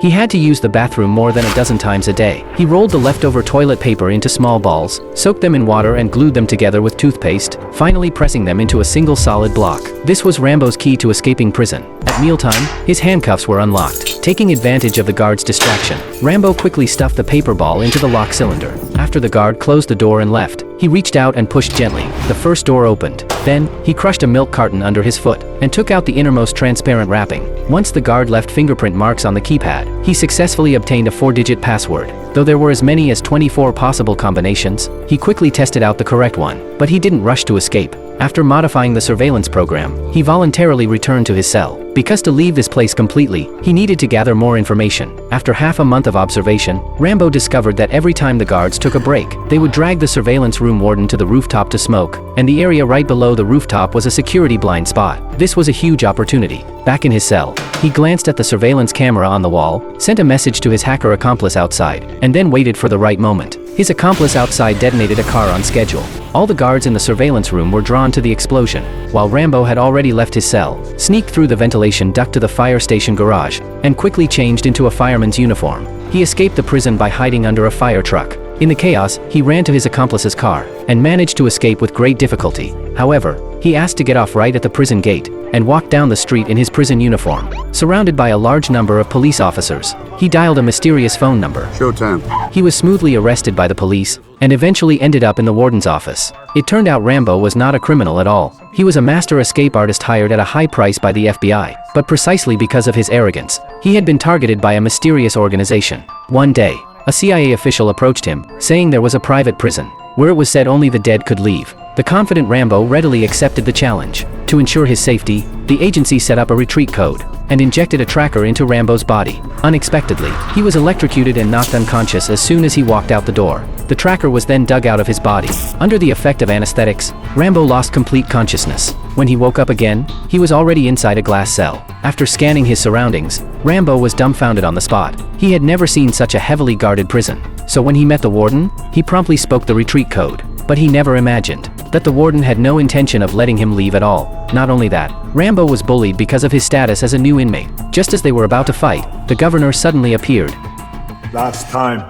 He had to use the bathroom more than a dozen times a day. He rolled the leftover toilet paper into small balls, soaked them in water and glued them together with toothpaste, finally pressing them into a single solid block. This was Rambo's key to escaping prison. At mealtime, his handcuffs were unlocked. Taking advantage of the guard's distraction, Rambo quickly stuffed the paper ball into the lock cylinder. After the guard closed the door and left, he reached out and pushed gently. The first door opened. Then, he crushed a milk carton under his foot and took out the innermost transparent wrapping. Once the guard left fingerprint marks on the keypad, he successfully obtained a 4-digit password. Though there were as many as 24 possible combinations, he quickly tested out the correct one. But he didn't rush to escape. After modifying the surveillance program, he voluntarily returned to his cell. Because to leave this place completely, he needed to gather more information. After half a month of observation, Rambo discovered that every time the guards took a break, they would drag the surveillance room warden to the rooftop to smoke, and the area right below the rooftop was a security blind spot. This was a huge opportunity. Back in his cell, he glanced at the surveillance camera on the wall, sent a message to his hacker accomplice outside, and then waited for the right moment. His accomplice outside detonated a car on schedule. All the guards in the surveillance room were drawn to the explosion, while Rambo had already left his cell, sneaked through the ventilation duct to the fire station garage, and quickly changed into a fireman's uniform. He escaped the prison by hiding under a fire truck. In the chaos, he ran to his accomplice's car, and managed to escape with great difficulty. However, he asked to get off right at the prison gate, and walked down the street in his prison uniform. Surrounded by a large number of police officers, he dialed a mysterious phone number. Showtime. He was smoothly arrested by the police, and eventually ended up in the warden's office. It turned out Rambo was not a criminal at all. He was a master escape artist hired at a high price by the FBI. But precisely because of his arrogance, he had been targeted by a mysterious organization. One day, a CIA official approached him, saying there was a private prison, where it was said only the dead could leave. The confident Rambo readily accepted the challenge. To ensure his safety, the agency set up a retreat code, and injected a tracker into Rambo's body. Unexpectedly, he was electrocuted and knocked unconscious as soon as he walked out the door. The tracker was then dug out of his body. Under the effect of anesthetics, Rambo lost complete consciousness. When he woke up again, he was already inside a glass cell. After scanning his surroundings, Rambo was dumbfounded on the spot. He had never seen such a heavily guarded prison. So when he met the warden, he promptly spoke the retreat code. But he never imagined that the warden had no intention of letting him leave at all. Not only that, Rambo was bullied because of his status as a new inmate. Just as they were about to fight, the governor suddenly appeared. Last time.